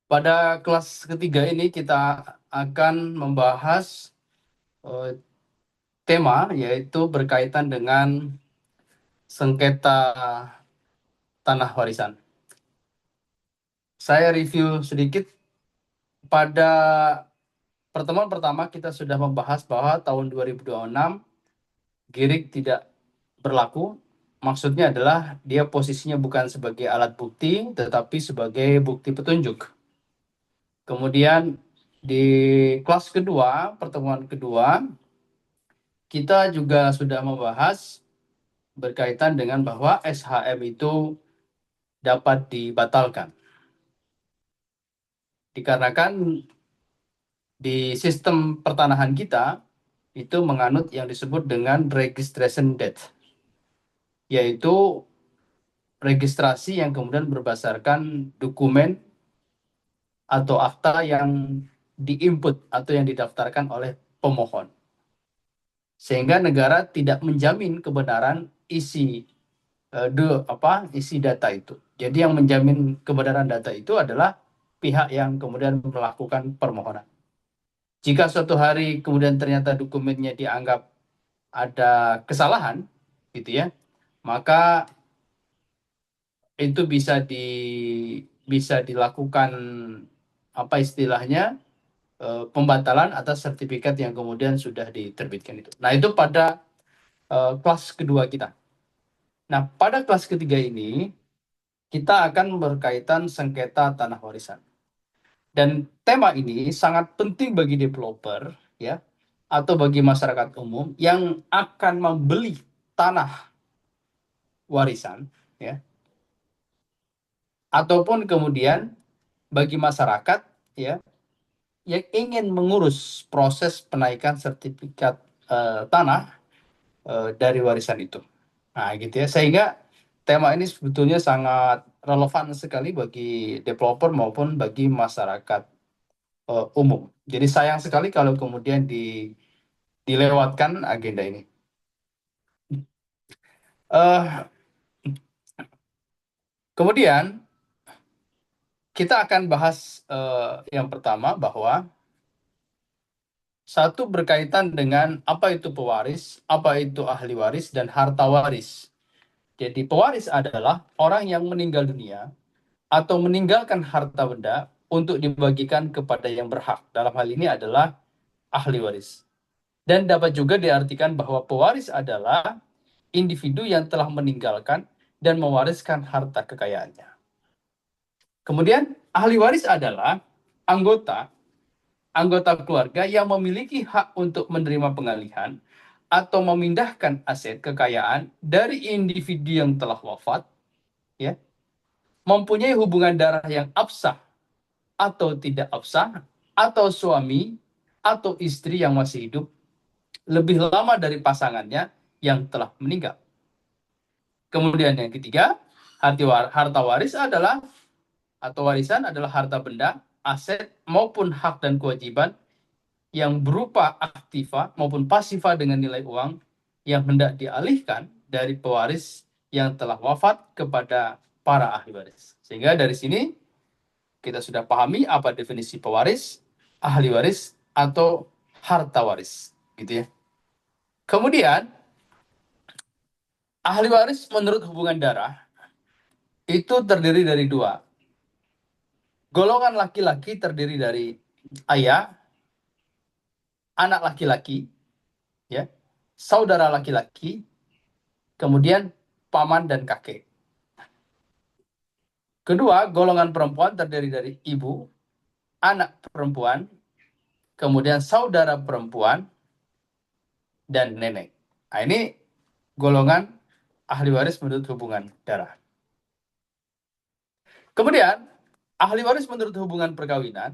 Pada kelas ketiga ini kita akan membahas tema yaitu berkaitan dengan sengketa tanah warisan. Saya review sedikit. Pada pertemuan pertama kita sudah membahas bahwa tahun 2026 Girik tidak berlaku. Maksudnya adalah dia posisinya bukan sebagai alat bukti tetapi sebagai bukti petunjuk. Kemudian di kelas kedua, pertemuan kedua, kita juga sudah membahas berkaitan dengan bahwa SHM itu dapat dibatalkan. Dikarenakan di sistem pertanahan kita itu menganut yang disebut dengan registration deed, yaitu registrasi yang kemudian berdasarkan dokumen atau akta yang diinput atau yang didaftarkan oleh pemohon. Sehingga negara tidak menjamin kebenaran isi isi data itu. Jadi yang menjamin kebenaran data itu adalah pihak yang kemudian melakukan permohonan. Jika suatu hari kemudian ternyata dokumennya dianggap ada kesalahan, gitu ya, maka itu bisa dilakukan apa istilahnya pembatalan atas sertifikat yang kemudian sudah diterbitkan itu. Nah itu pada kelas kedua kita. Nah pada kelas ketiga ini kita akan berkaitan sengketa tanah warisan. Dan tema ini sangat penting bagi developer ya atau bagi masyarakat umum yang akan membeli tanah warisan ya ataupun kemudian bagi masyarakat ya yang ingin mengurus proses penaikan sertifikat tanah dari warisan itu. Nah, gitu ya. Sehingga tema ini sebetulnya sangat relevan sekali bagi developer maupun bagi masyarakat umum. Jadi sayang sekali kalau kemudian dilewatkan agenda ini. Uh, Kemudian kita akan bahas yang pertama bahwa satu berkaitan dengan apa itu pewaris, apa itu ahli waris, dan harta waris. Jadi pewaris adalah orang yang meninggal dunia atau meninggalkan harta benda untuk dibagikan kepada yang berhak. Dalam hal ini adalah ahli waris. Dan dapat juga diartikan bahwa pewaris adalah individu yang telah meninggalkan dan mewariskan harta kekayaannya. Kemudian ahli waris adalah anggota anggota keluarga yang memiliki hak untuk menerima pengalihan atau memindahkan aset kekayaan dari individu yang telah wafat, ya, mempunyai hubungan darah yang absah atau tidak absah, atau suami atau istri yang masih hidup lebih lama dari pasangannya yang telah meninggal. Kemudian yang ketiga, harta waris adalah atau warisan adalah harta benda, aset maupun hak dan kewajiban yang berupa aktiva maupun pasifa dengan nilai uang yang hendak dialihkan dari pewaris yang telah wafat kepada para ahli waris. Sehingga dari sini kita sudah pahami apa definisi pewaris, ahli waris, atau harta waris, gitu ya. Kemudian ahli waris menurut hubungan darah itu terdiri dari dua. Golongan laki-laki terdiri dari ayah, anak laki-laki, ya, saudara laki-laki, kemudian paman dan kakek. Kedua, golongan perempuan terdiri dari ibu, anak perempuan, kemudian saudara perempuan, dan nenek. Nah, ini golongan ahli waris menurut hubungan darah. Kemudian, ahli waris menurut hubungan perkawinan,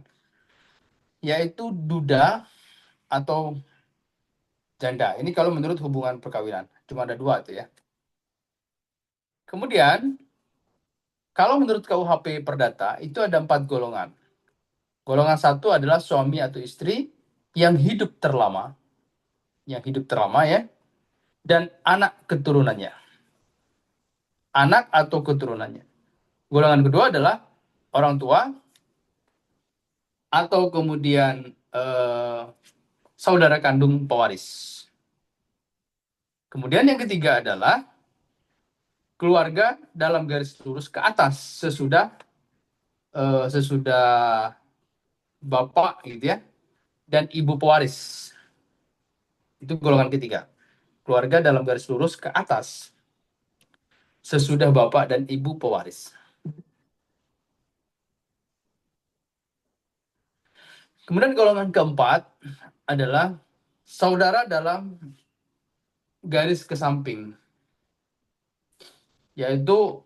yaitu duda atau janda. Ini kalau menurut hubungan perkawinan. Cuma ada dua itu ya. Kemudian, kalau menurut KUHP Perdata, itu ada 4 golongan. Golongan satu adalah suami atau istri yang hidup terlama. Yang hidup terlama ya. Dan anak keturunannya. Anak atau keturunannya. Golongan kedua adalah orang tua atau kemudian saudara kandung pewaris. Kemudian yang ketiga adalah keluarga dalam garis lurus ke atas sesudah bapak gitu ya dan ibu pewaris. Itu golongan ketiga. Keluarga dalam garis lurus ke atas sesudah bapak dan ibu pewaris. Kemudian golongan keempat adalah saudara dalam garis ke samping, yaitu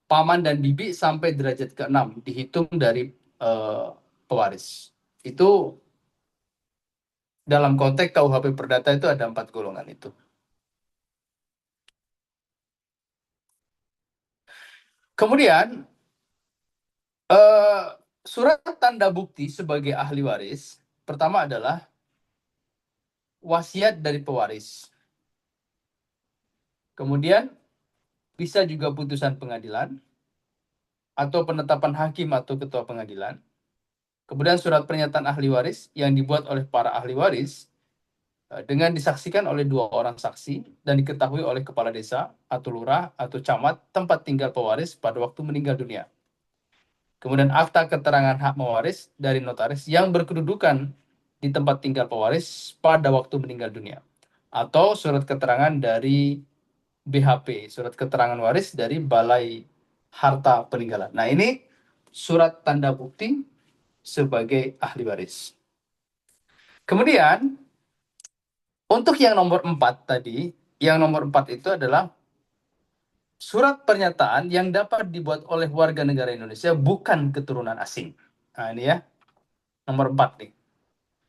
paman dan bibi sampai derajat ke-6 dihitung dari pewaris. Itu dalam konteks KUHP Perdata itu ada 4 golongan itu. Kemudian surat tanda bukti sebagai ahli waris pertama adalah wasiat dari pewaris. Kemudian bisa juga putusan pengadilan atau penetapan hakim atau ketua pengadilan. Kemudian surat pernyataan ahli waris yang dibuat oleh para ahli waris dengan disaksikan oleh 2 orang saksi dan diketahui oleh kepala desa atau lurah atau camat tempat tinggal pewaris pada waktu meninggal dunia. Kemudian akta keterangan hak mewaris dari notaris yang berkedudukan di tempat tinggal pewaris pada waktu meninggal dunia. Atau surat keterangan dari BHP, surat keterangan waris dari Balai Harta Peninggalan. Nah, ini surat tanda bukti sebagai ahli waris. Kemudian, untuk yang nomor 4 tadi, yang nomor 4 itu adalah surat pernyataan yang dapat dibuat oleh warga negara Indonesia bukan keturunan asing. Nah, ini ya, nomor 4 nih.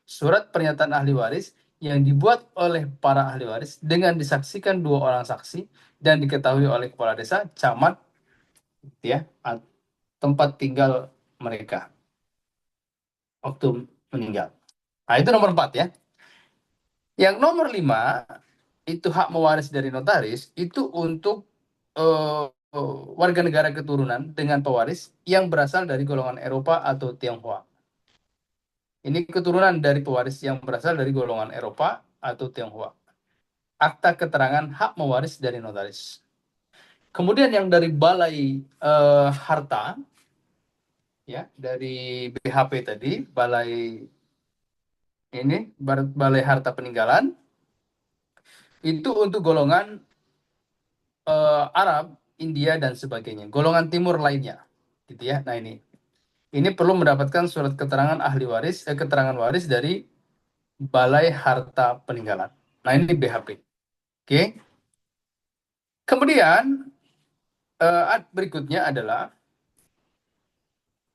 Surat pernyataan ahli waris yang dibuat oleh para ahli waris dengan disaksikan 2 orang saksi dan diketahui oleh kepala desa, camat, ya, tempat tinggal mereka waktu meninggal. Nah, itu nomor 4 ya. Yang nomor 5 itu hak mewaris dari notaris itu untuk warga negara keturunan dengan pewaris yang berasal dari golongan Eropa atau Tionghoa. Ini keturunan dari pewaris yang berasal dari golongan Eropa atau Tionghoa. Akta keterangan hak mewaris dari notaris. Kemudian yang dari Balai Harta, ya, dari BHP tadi, Balai Harta Peninggalan, itu untuk golongan Arab, India dan sebagainya, golongan timur lainnya, gitu ya. Nah, ini perlu mendapatkan surat keterangan ahli waris, keterangan waris dari Balai Harta Peninggalan. Nah, ini BHP. Oke. Kemudian berikutnya adalah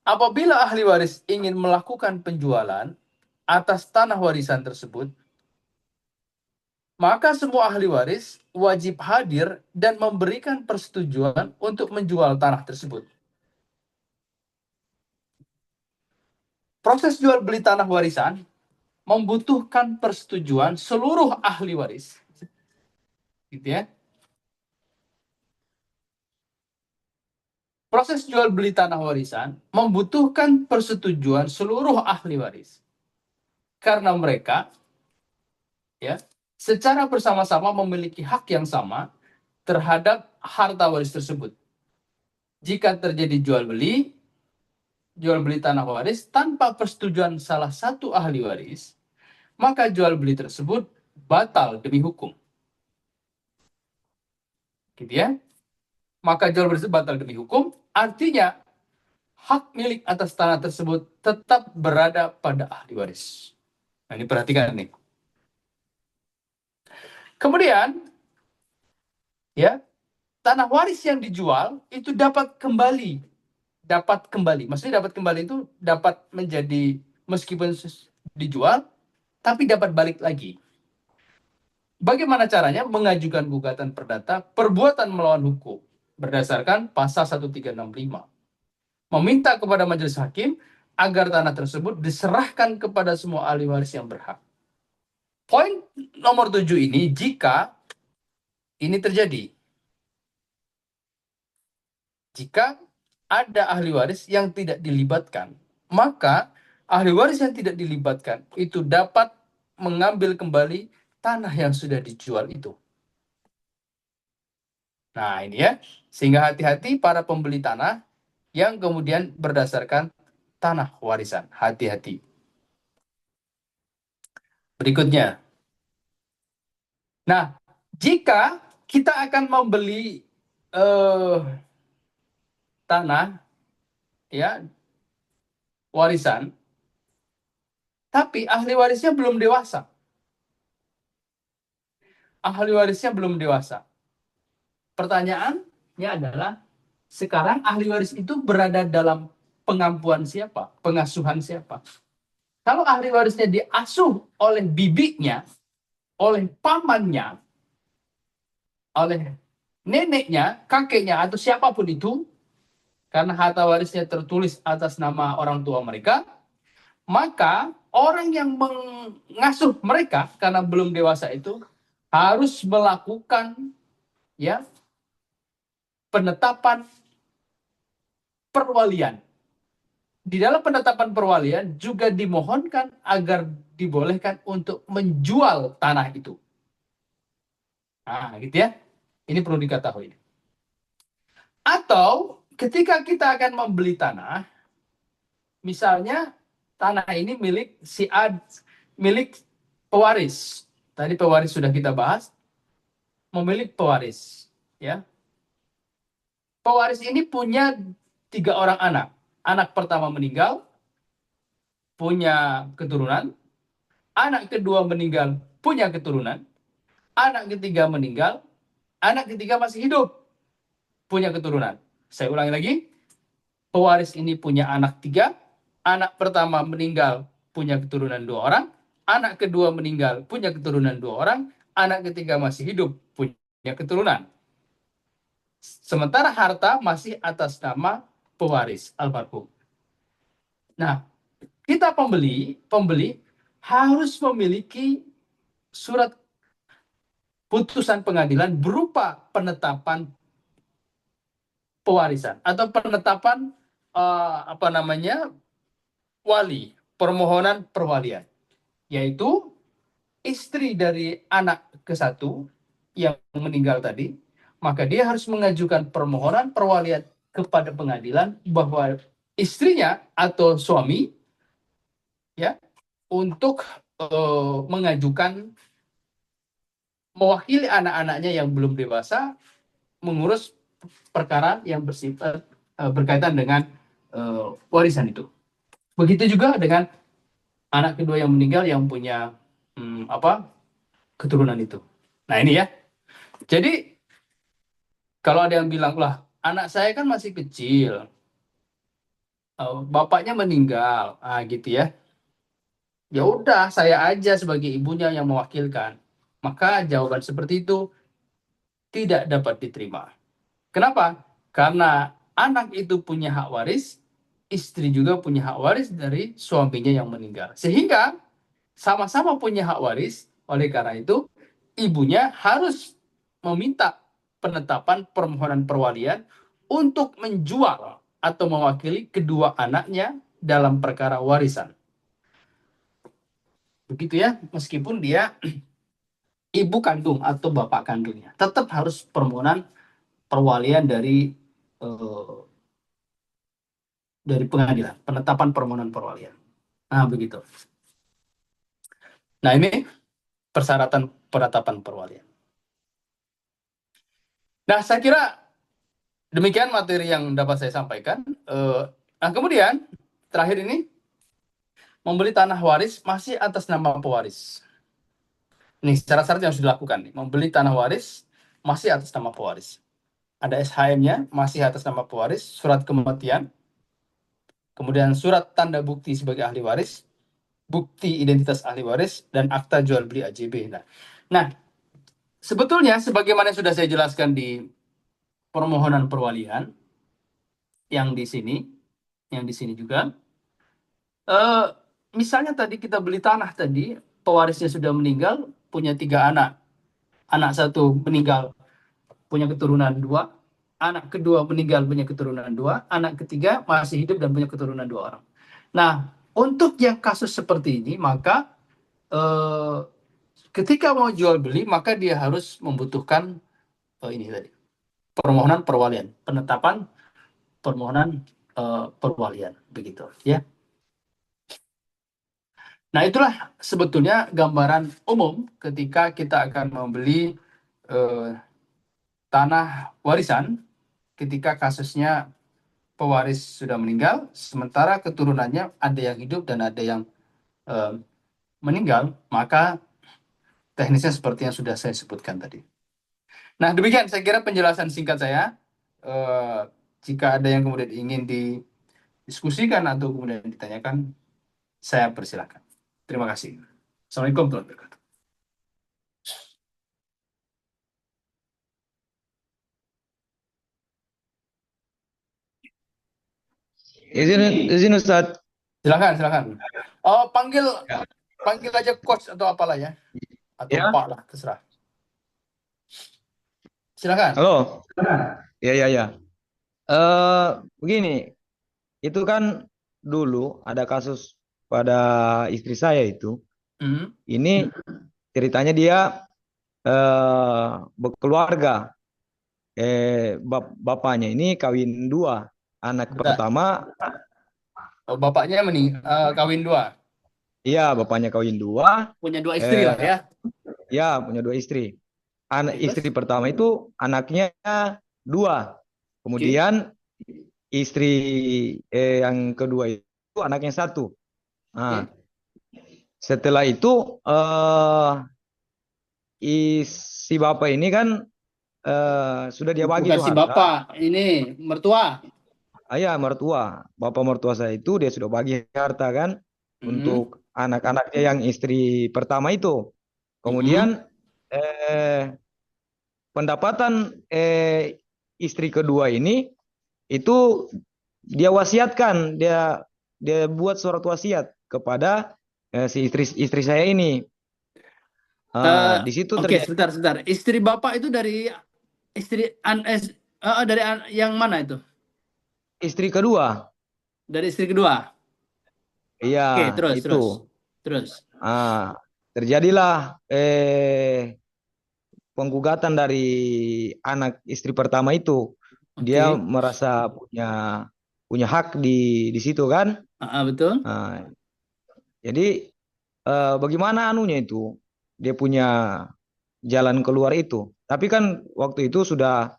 apabila ahli waris ingin melakukan penjualan atas tanah warisan tersebut, maka semua ahli waris wajib hadir dan memberikan persetujuan untuk menjual tanah tersebut. Proses jual beli tanah warisan membutuhkan persetujuan seluruh ahli waris. Gitu ya. Proses jual beli tanah warisan membutuhkan persetujuan seluruh ahli waris. Karena mereka ya secara bersama-sama memiliki hak yang sama terhadap harta waris tersebut. Jika terjadi jual beli tanah waris tanpa persetujuan salah satu ahli waris, maka jual beli tersebut batal demi hukum. Gitu ya. Maka jual beli tersebut batal demi hukum, artinya hak milik atas tanah tersebut tetap berada pada ahli waris. Nah, ini perhatikan nih. Kemudian, ya, tanah waris yang dijual itu dapat kembali. Maksudnya dapat kembali itu dapat menjadi, meskipun dijual, tapi dapat balik lagi. Bagaimana caranya? Mengajukan gugatan perdata perbuatan melawan hukum berdasarkan pasal 1365. Meminta kepada majelis hakim agar tanah tersebut diserahkan kepada semua ahli waris yang berhak. Poin nomor 7 ini, jika ini terjadi. Jika ada ahli waris yang tidak dilibatkan, maka ahli waris yang tidak dilibatkan itu dapat mengambil kembali tanah yang sudah dijual itu. Nah, ini ya. Sehingga hati-hati para pembeli tanah yang kemudian berdasarkan tanah warisan. Hati-hati. Berikutnya. Nah, jika kita akan membeli eh, tanah ya warisan, tapi ahli warisnya belum dewasa. Ahli warisnya belum dewasa. Pertanyaannya adalah, sekarang ahli waris itu berada dalam pengampuan siapa? Pengasuhan siapa? Kalau ahli warisnya diasuh oleh bibinya, oleh pamannya, oleh neneknya, kakeknya, atau siapapun itu, karena harta warisnya tertulis atas nama orang tua mereka, maka orang yang mengasuh mereka karena belum dewasa itu harus melakukan ya penetapan perwalian. Di dalam penetapan perwalian juga dimohonkan agar dibolehkan untuk menjual tanah itu. Nah, gitu ya. Ini perlu diketahui. Atau ketika kita akan membeli tanah, misalnya tanah ini milik si A, milik pewaris. Tadi pewaris sudah kita bahas, memilih pewaris. Ya, pewaris ini punya 3 orang anak. Anak pertama meninggal, punya keturunan. Anak kedua meninggal, punya keturunan. Anak ketiga meninggal, anak ketiga masih hidup, punya keturunan. Saya ulangi lagi, pewaris ini punya anak 3, anak pertama meninggal, punya keturunan 2 orang, anak kedua meninggal, punya keturunan 2 orang, anak ketiga masih hidup, punya keturunan. Sementara harta masih atas nama pewaris almarhum. Nah, kita pembeli harus memiliki surat putusan pengadilan berupa penetapan pewarisan atau penetapan apa namanya wali, permohonan perwalian, yaitu istri dari anak ke-1 yang meninggal tadi, maka dia harus mengajukan permohonan perwalian kepada pengadilan bahwa istrinya atau suami ya untuk mengajukan mewakili anak-anaknya yang belum dewasa mengurus perkara yang bersifat berkaitan dengan warisan itu. Begitu juga dengan anak kedua yang meninggal yang punya keturunan itu. Nah, ini ya. Jadi kalau ada yang bilang, lah anak saya kan masih kecil, bapaknya meninggal, gitu ya. Ya udah, saya aja sebagai ibunya yang mewakilkan. Maka jawaban seperti itu tidak dapat diterima. Kenapa? Karena anak itu punya hak waris, istri juga punya hak waris dari suaminya yang meninggal. Sehingga sama-sama punya hak waris, oleh karena itu ibunya harus meminta penetapan permohonan perwalian untuk menjual atau mewakili kedua anaknya dalam perkara warisan. Begitu ya, meskipun dia ibu kandung atau bapak kandungnya, tetap harus permohonan perwalian eh, dari pengadilan, penetapan permohonan perwalian. Nah, begitu. Nah, ini persyaratan penetapan perwalian. Nah, saya kira demikian materi yang dapat saya sampaikan. Nah, kemudian terakhir ini, membeli tanah waris masih atas nama pewaris. Ini syarat-syarat yang sudah dilakukan nih. Membeli tanah waris masih atas nama pewaris. Ada SHM-nya masih atas nama pewaris, surat kematian, kemudian surat tanda bukti sebagai ahli waris, bukti identitas ahli waris, dan akta jual beli AJB. Nah, sebetulnya sebagaimana sudah saya jelaskan di permohonan perwalian yang di sini juga, misalnya tadi kita beli tanah tadi, pewarisnya sudah meninggal, punya 3 anak, anak 1 meninggal, punya keturunan 2, anak kedua meninggal punya keturunan 2, anak ketiga masih hidup dan punya keturunan 2 orang. Nah, untuk yang kasus seperti ini, maka eh, ketika mau jual beli, maka dia harus membutuhkan ini tadi, permohonan perwalian, penetapan permohonan perwalian, begitu ya. Nah, itulah sebetulnya gambaran umum ketika kita akan membeli eh, tanah warisan ketika kasusnya pewaris sudah meninggal, sementara keturunannya ada yang hidup dan ada yang eh, meninggal, maka teknisnya seperti yang sudah saya sebutkan tadi. Nah, demikian saya kira penjelasan singkat saya. Eh, Jika ada yang kemudian ingin didiskusikan atau kemudian ditanyakan, saya persilakan. Terima kasih. Assalamualaikum warahmatullahi wabarakatuh. Izin Ustadz. Silakan, silakan. Oh, panggil Ya. panggil aja coach atau apalah ya, atau Ya, pak lah, terserah. Silakan. halo. Ya, ya, ya. Begini, itu kan dulu ada kasus pada istri saya itu. Hmm. Ini ceritanya dia berkeluarga. Bapaknya ini kawin dua. Anak Bentar. pertama, Oh, bapaknya kawin 2, iya bapaknya kawin dua. punya 2 istri Eh, lah ya. ya punya dua istri. Anak Oke, istri terus? pertama itu anaknya dua. Oke. Kemudian istri yang kedua itu anaknya satu. Nah, Oke. setelah itu si bapak ini kan sudah dia bagi Bukan tuh si harta. bapak, ini mertua. Ayah mertua, bapak mertua saya itu dia sudah bagi harta kan Hmm. untuk anak-anaknya yang istri pertama itu. Kemudian Hmm. eh, pendapatan istri kedua ini itu dia wasiatkan, dia dia buat surat wasiat kepada si istri saya ini. Eh, Di situ oke, terjadi sebentar, sebentar. Istri bapak itu dari istri dari yang mana itu? istri kedua. Dari istri kedua. Iya, Oke, terus, itu. terus, terus. Ah, terjadilah penggugatan dari anak istri pertama itu. Dia Oke. merasa punya punya hak di situ kan. Betul. Ah, jadi bagaimana anunya itu? Dia punya jalan keluar itu. Tapi kan waktu itu sudah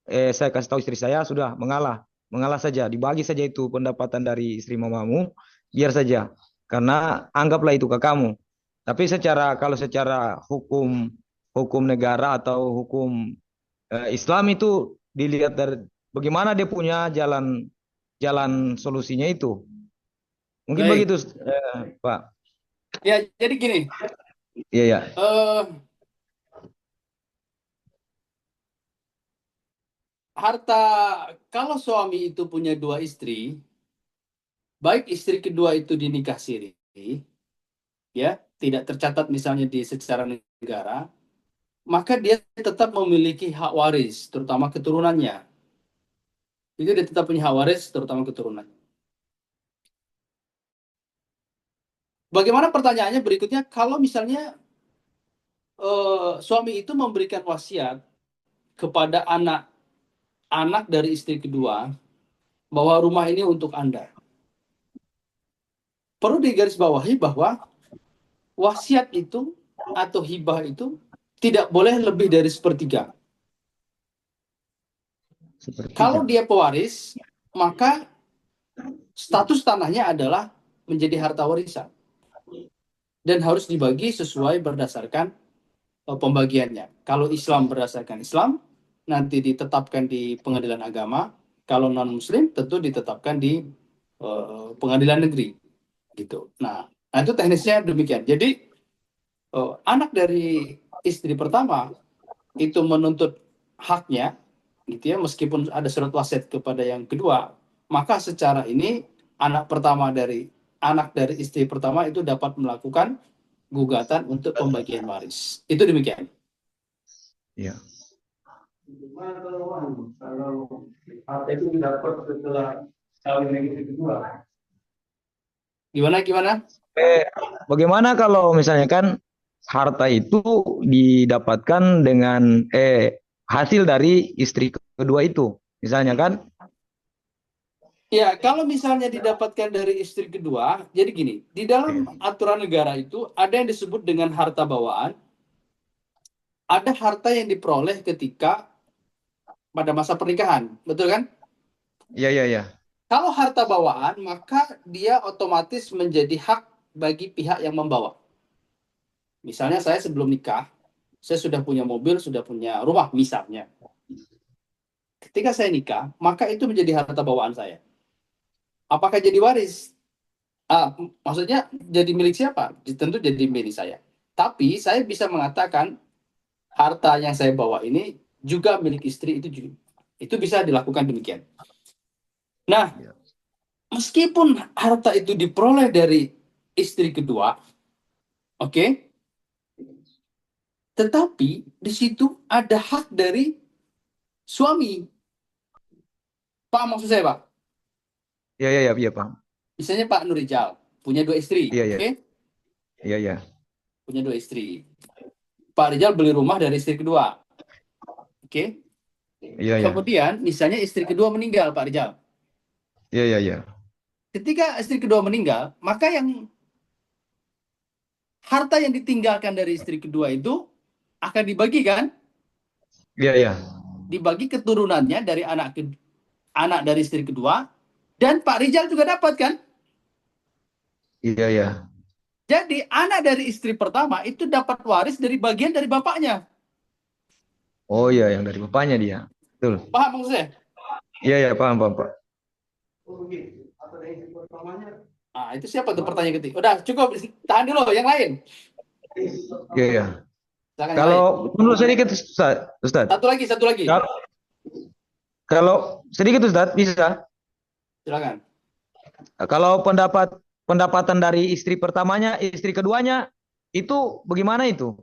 saya kasih tahu istri saya sudah mengalah, mengalah saja, dibagi saja itu pendapatan dari istri mamamu, biar saja, karena anggaplah itu ke kamu. Tapi kalau secara hukum hukum negara atau hukum Islam itu dilihat dari bagaimana dia punya jalan jalan solusinya itu. Mungkin Baik. begitu, Pak. Ya, jadi gini. Iya, ya. eh Harta, kalau suami itu punya 2 istri, baik istri kedua itu dinikah siri, ya, tidak tercatat misalnya di secara negara, maka dia tetap memiliki hak waris, terutama keturunannya. Itu dia tetap punya hak waris, terutama keturunannya. Bagaimana pertanyaannya berikutnya, kalau misalnya suami itu memberikan wasiat kepada anak dari istri kedua, bahwa rumah ini untuk Anda. Perlu digarisbawahi bahwa wasiat itu atau hibah itu tidak boleh lebih dari sepertiga. Kalau Sepertiga. dia pewaris, maka status tanahnya adalah menjadi harta warisan dan harus dibagi sesuai berdasarkan pembagiannya. Kalau Islam berdasarkan Islam, nanti ditetapkan di pengadilan agama. Kalau non Muslim, tentu ditetapkan di pengadilan negeri, gitu. Nah itu teknisnya demikian. Jadi anak dari istri pertama itu menuntut haknya, gitu ya, meskipun ada surat wasiat kepada yang kedua, maka secara ini anak dari istri pertama itu dapat melakukan gugatan untuk pembagian waris. Itu demikian. Ya. Gimana kalau harta itu didapat setelah kawin yang kedua? Gimana gimana? Eh, bagaimana kalau misalnya kan harta itu didapatkan dengan hasil dari istri kedua itu, misalnya kan? Ya, kalau misalnya didapatkan dari istri kedua, jadi gini, di dalam aturan negara itu ada yang disebut dengan harta bawaan, ada harta yang diperoleh ketika pada masa pernikahan, betul kan? Iya, iya, iya. Kalau harta bawaan, maka dia otomatis menjadi hak bagi pihak yang membawa. Misalnya saya sebelum nikah, saya sudah punya mobil, sudah punya rumah misalnya. Ketika saya nikah, maka itu menjadi harta bawaan saya. Apakah jadi waris? Maksudnya jadi milik siapa? Tentu jadi milik saya. Tapi saya bisa mengatakan harta yang saya bawa ini juga milik istri, itu bisa dilakukan demikian. Nah, Iya. meskipun harta itu diperoleh dari istri kedua, oke, okay, tetapi di situ ada hak dari suami. Pak, maksud saya, Pak? Iya, iya, iya, iya, Pak. Misalnya Pak Nurijal punya dua istri, Iya, oke? iya. Okay? Iya, iya. Punya dua istri. Pak Rizal beli rumah dari istri kedua, oke? Okay? Iya, iya. Kemudian misalnya istri kedua meninggal, Pak Rizal. Iya, iya, iya. Ketika istri kedua meninggal, maka yang harta yang ditinggalkan dari istri kedua itu akan dibagikan, Iya, iya. dibagi keturunannya dari anak dari istri kedua, dan Pak Rizal juga dapat kan? Iya, iya. Jadi anak dari istri pertama itu dapat waris dari bagian dari bapaknya. Oh iya, yang dari bapaknya dia. Betul. Paham maksud saya? Iya, iya, paham, paham, Pak. Ah, itu siapa tuh pertanyaan ketiga? Udah cukup, tahan dulu yang lain. Iya, iya. Silakan yang Kalau lain. menurut sedikit Ustaz, Ustaz. Satu lagi, satu lagi. Kalau, kalau sedikit Ustaz bisa. Silakan. Kalau pendapatan dari istri pertamanya, istri keduanya itu bagaimana itu?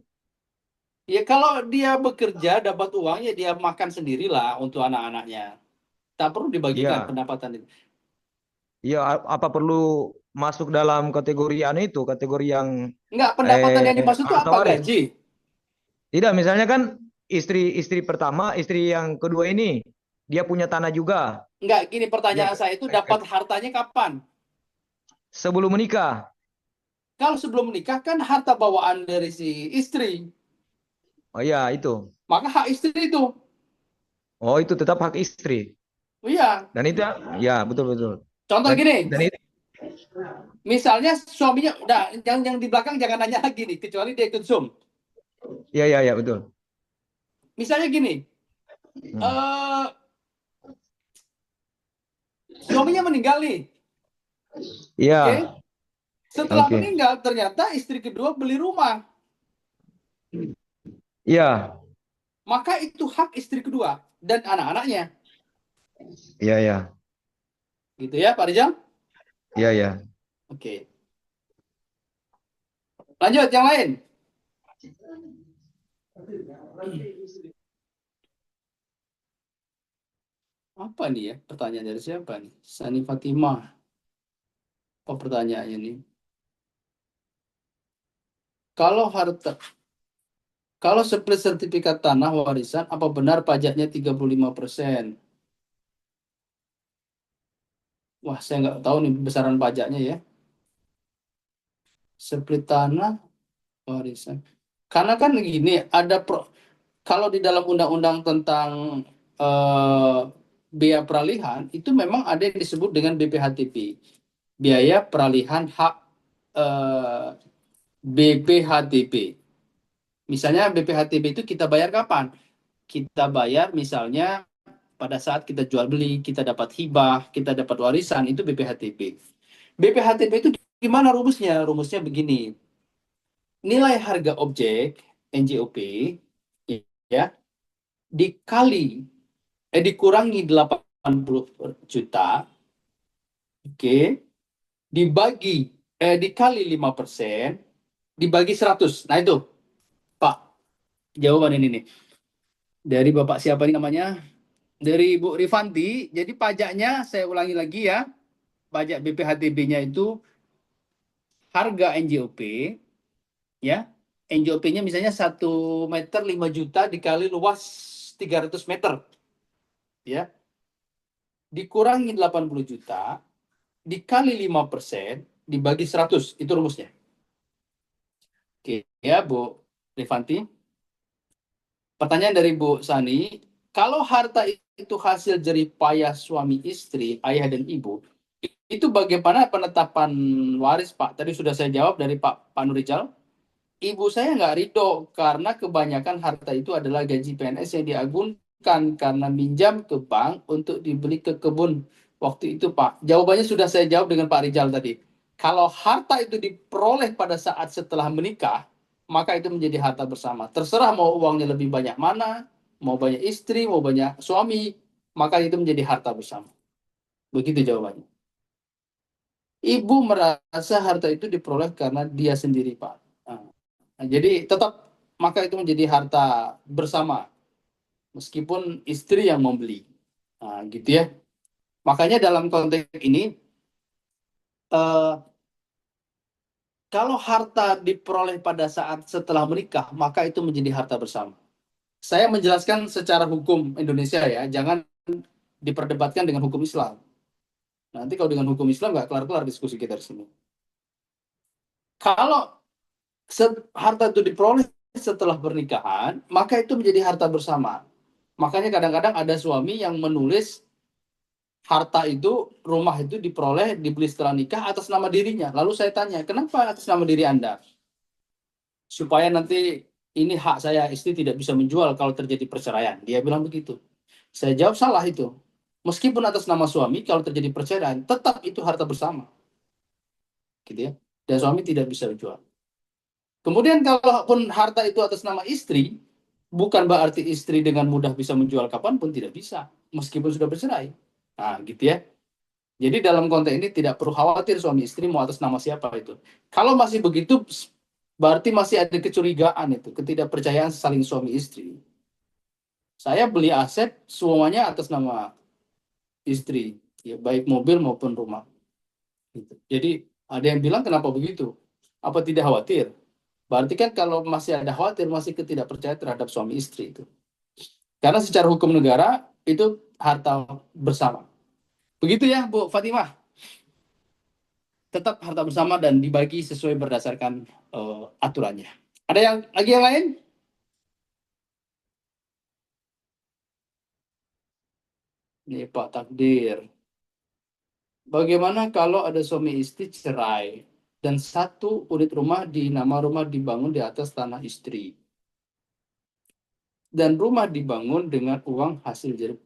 Ya kalau dia bekerja dapat uang ya dia makan sendirilah untuk anak-anaknya. Tak perlu dibagikan Iya, pendapatan itu. iya. Apa perlu masuk dalam kategori anu itu, kategori yang Enggak, pendapatan yang dimaksud itu harta apa? waris? Gaji? Tidak, misalnya kan istri pertama, istri yang kedua ini dia punya tanah juga. Enggak, gini Dia pertanyaan saya itu dapat hartanya kapan? sebelum menikah. Kalau sebelum menikah kan harta bawaan dari si istri. Oh iya, itu. Maka hak istri itu. Oh, itu tetap hak istri. Oh, iya. Dan itu ya betul betul. Contoh Dan, gini, dan itu misalnya suaminya, udah, yang di belakang jangan nanya lagi nih, kecuali dia ikut Zoom. iya iya iya betul. Misalnya gini, Hmm. eh suaminya meninggal nih, Iya, oke? Okay? Setelah oke. meninggal, ternyata istri kedua beli rumah. Iya, Maka itu hak istri kedua dan anak-anaknya. iya iya. Gitu ya, Pak Rizal? Iya iya. Oke. Lanjut, yang lain. Apa nih ya? Pertanyaan dari siapa nih? Sani Fatimah. Apa pertanyaannya nih? Kalau harta, kalau split sertifikat tanah warisan, apa benar pajaknya 35%? Wah, saya nggak tahu nih besaran pajaknya ya. Split tanah warisan. Karena kan gini, kalau di dalam undang-undang tentang eh, biaya peralihan, itu memang ada yang disebut dengan BPHTP. Biaya peralihan hak eh, BPHTP. Misalnya BPHTP itu kita bayar kapan? Kita bayar misalnya pada saat kita jual beli, kita dapat hibah, kita dapat warisan, itu BPHTP. BPHTP itu gimana rumusnya? Rumusnya begini. Nilai harga objek NJOP ya dikali dikurangi 80 juta, oke, dibagi dikali 5%, dibagi 100. Nah itu, Pak, jawaban ini nih. Dari Bapak siapa ini namanya? Dari Ibu Rifanti. Jadi pajaknya saya ulangi lagi ya. Pajak BPHTB-nya itu harga NJOP ya. NJOP-nya misalnya 1 meter 5 juta dikali luas 300 meter ya. Dikurangi 80 juta dikali 5% dibagi 100. Itu rumusnya. Oke ya Bu Rifanti. Pertanyaan dari Bu Sani, kalau harta itu hasil jerih payah suami istri, ayah dan ibu, itu bagaimana penetapan waris, Pak? Tadi sudah saya jawab dari Pak Nurijal. Ibu saya nggak ridho karena kebanyakan harta itu adalah gaji PNS yang diagunkan karena minjam ke bank untuk dibeli ke kebun. Waktu itu, Pak. Jawabannya sudah saya jawab dengan Pak Rijal tadi. Kalau harta itu diperoleh pada saat setelah menikah, maka itu menjadi harta bersama. Terserah mau uangnya lebih banyak mana, mau banyak istri, mau banyak suami, maka itu menjadi harta bersama. Begitu jawabannya. Ibu merasa harta itu diperoleh karena dia sendiri, Pak. Nah, jadi tetap maka itu menjadi harta bersama, meskipun istri yang membeli. Nah, gitu ya. Makanya dalam konteks ini, eh, kalau harta diperoleh pada saat setelah menikah, maka itu menjadi harta bersama. Saya menjelaskan secara hukum Indonesia ya, jangan diperdebatkan dengan hukum Islam. Nanti kalau dengan hukum Islam nggak kelar-kelar diskusi kita di sini. Kalau harta itu diperoleh setelah pernikahan, maka itu menjadi harta bersama. Makanya kadang-kadang ada suami yang menulis harta itu, rumah itu diperoleh, dibeli setelah nikah atas nama dirinya. Lalu saya tanya, kenapa atas nama diri Anda? Supaya nanti ini hak saya, istri tidak bisa menjual kalau terjadi perceraian. Dia bilang begitu. Saya jawab salah itu. Meskipun atas nama suami, kalau terjadi perceraian, tetap itu harta bersama. Gitu ya. Dan suami tidak bisa menjual. Kemudian kalaupun harta itu atas nama istri, bukan berarti istri dengan mudah bisa menjual kapanpun, tidak bisa. Meskipun sudah bercerai. Nah, gitu ya. Jadi dalam konteks ini tidak perlu khawatir suami istri mau atas nama siapa itu. Kalau masih begitu, berarti masih ada kecurigaan itu, ketidakpercayaan saling suami istri. Saya beli aset semuanya atas nama istri, ya, baik mobil maupun rumah. Gitu. Jadi ada yang bilang kenapa begitu? Apa tidak khawatir? Berarti kan kalau masih ada khawatir, masih ketidakpercayaan terhadap suami istri itu. Karena secara hukum negara itu harta bersama. Begitu ya Bu Fatimah? Tetap harta bersama dan dibagi sesuai berdasarkan aturannya. Ada yang lagi yang lain? Nih Pak Takdir. Bagaimana kalau ada suami istri cerai dan satu unit rumah di nama rumah dibangun di atas tanah istri dan rumah dibangun dengan uang hasil jerih.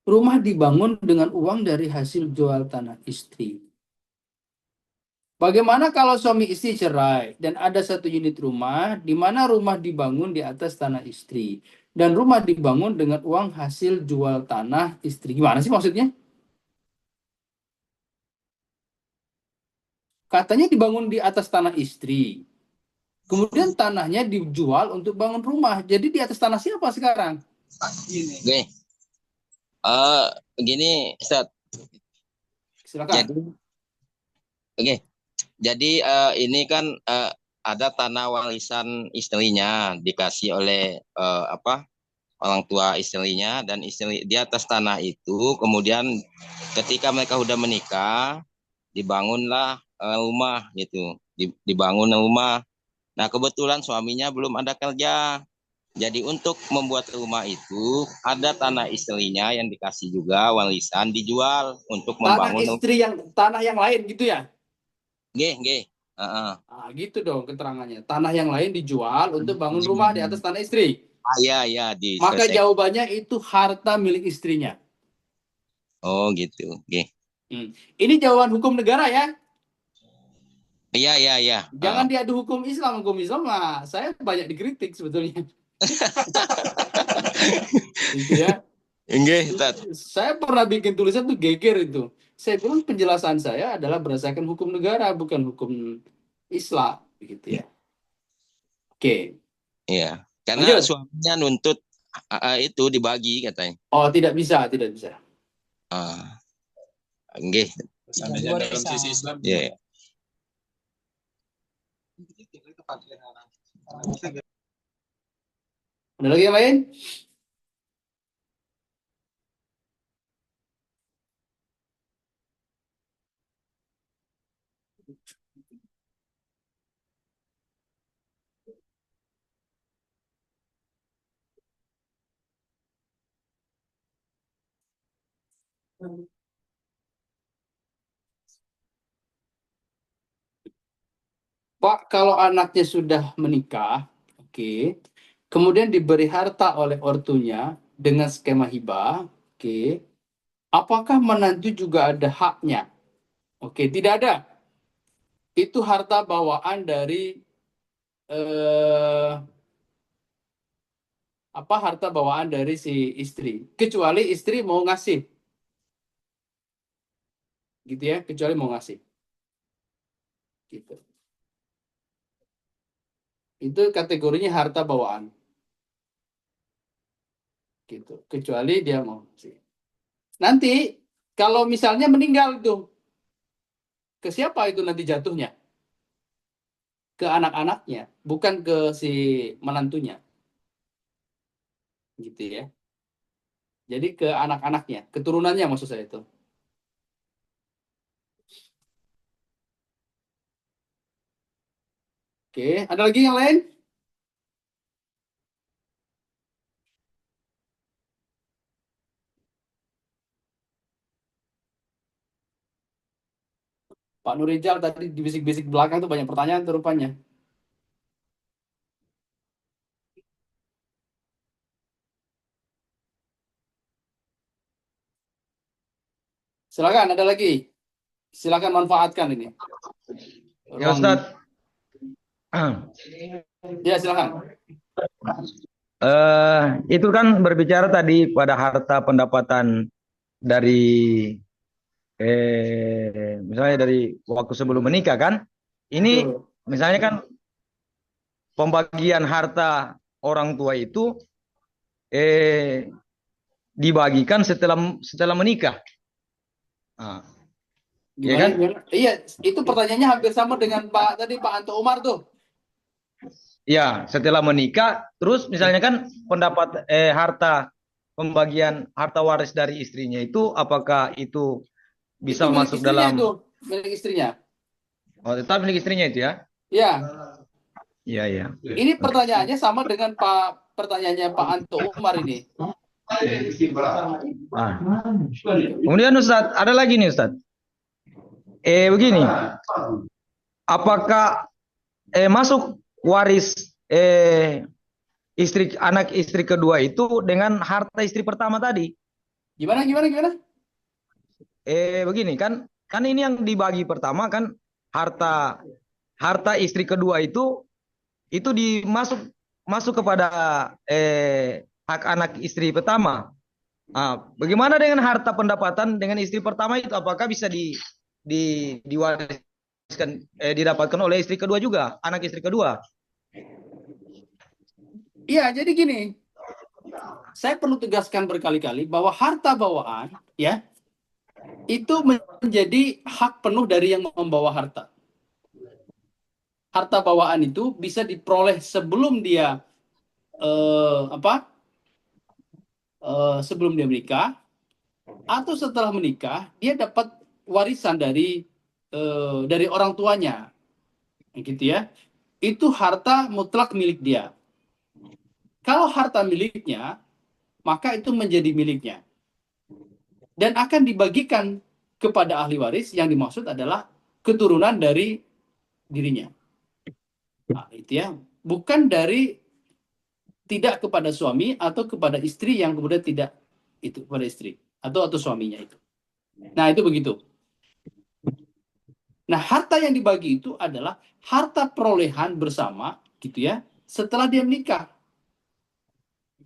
Rumah dibangun dengan uang dari hasil jual tanah istri. Bagaimana kalau suami istri cerai dan ada satu unit rumah di mana rumah dibangun di atas tanah istri dan rumah dibangun dengan uang hasil jual tanah istri? Gimana sih maksudnya? Katanya dibangun di atas tanah istri. Kemudian tanahnya dijual untuk bangun rumah. Jadi di atas tanah siapa sekarang? Oke, gini, Ustaz. Silakan. Jadi, oke. Jadi ini kan ada tanah warisan istrinya dikasih oleh orang tua istrinya dan istri di atas tanah itu. Kemudian ketika mereka udah menikah, dibangunlah rumah gitu, dibangun rumah. Nah kebetulan suaminya belum ada kerja. Jadi untuk membuat rumah itu ada tanah istrinya yang dikasih juga warisan dijual untuk Tanah membangun. istri yang tanah yang lain gitu ya? Nggih, nggih. Heeh. Ah, gitu dong keterangannya. Tanah yang lain dijual untuk bangun rumah di atas tanah istri. Iya, iya, Maka diselesaikan. jawabannya itu harta milik istrinya. Oh, gitu. Nggih. Ini jawaban hukum negara ya. Iya, iya, iya. Jangan diadu hukum Islam. Hukum Islam lah, saya banyak dikritik sebetulnya. Itu ya. Nggih, Tat. Saya pernah bikin tulisan tuh geger itu. Saya bilang penjelasan saya adalah berdasarkan hukum negara, bukan hukum Islam, begitu ya. Oke, Iya. Karena lanjut. suaminya nuntut itu dibagi katanya. Oh, tidak bisa, tidak bisa. Ah, nggih. Seandainya dalam sisi Islam, Ya. Ada lagi yang lain? Pak, kalau anaknya sudah menikah, oke, kemudian diberi harta oleh ortunya dengan skema hibah, oke, apakah menantu juga ada haknya? Oke, tidak ada. Itu harta bawaan dari eh, harta bawaan dari si istri, kecuali istri mau ngasih, gitu ya, kecuali mau ngasih, gitu. Itu kategorinya harta bawaan, gitu. Kecuali dia mau ngasih. Nanti kalau misalnya meninggal tuh, ke siapa itu nanti jatuhnya? Ke anak-anaknya, bukan ke si menantunya, gitu ya. Jadi ke anak-anaknya, keturunannya maksud saya itu. Oke, ada lagi yang lain? Pak Nurijal tadi di bisik-bisik belakang tuh banyak pertanyaan tuh rupanya. Silakan, ada lagi. Silakan manfaatkan ini. Ya Ustaz. Ya, silakan. Itu kan berbicara tadi pada harta pendapatan dari misalnya dari waktu sebelum menikah kan. Ini Betul. misalnya kan pembagian harta orang tua itu dibagikan setelah menikah. Nah, ya Gimana, kan? gimana? Iya, itu pertanyaannya hampir sama dengan Pak Anto Umar tuh. Ya, setelah menikah, terus misalnya kan pendapat harta pembagian harta waris dari istrinya itu apakah itu bisa Itu milik masuk istrinya itu, dalam milik istrinya. tetap milik istrinya itu ya? Ya, Iya, iya. ini pertanyaannya sama dengan pertanyaannya Pak Anto Umar ini. Nah. Kemudian Ustadz, ada lagi nih Ustadz. Begini, apakah masuk waris anak istri kedua itu dengan harta istri pertama tadi? Gimana? Begini kan ini yang dibagi pertama kan harta istri kedua itu masuk kepada hak anak istri pertama. Nah, bagaimana dengan harta pendapatan dengan istri pertama itu? Apakah bisa diwariskan didapatkan oleh istri kedua juga, anak istri kedua? Iya, jadi gini. Saya perlu tegaskan berkali-kali bahwa harta bawaan ya itu menjadi hak penuh dari yang membawa harta. Harta bawaan itu bisa diperoleh sebelum dia sebelum dia menikah atau setelah menikah dia dapat warisan dari orang tuanya, gitu ya. Itu harta mutlak milik dia. Kalau harta miliknya, maka itu menjadi miliknya dan akan dibagikan kepada ahli waris yang dimaksud adalah keturunan dari dirinya. Nah, itu ya, bukan dari tidak kepada suami atau kepada istri yang kemudian tidak itu kepada istri atau suaminya itu. Nah, itu begitu. Nah, harta yang dibagi itu adalah harta perolehan bersama gitu ya, setelah dia menikah.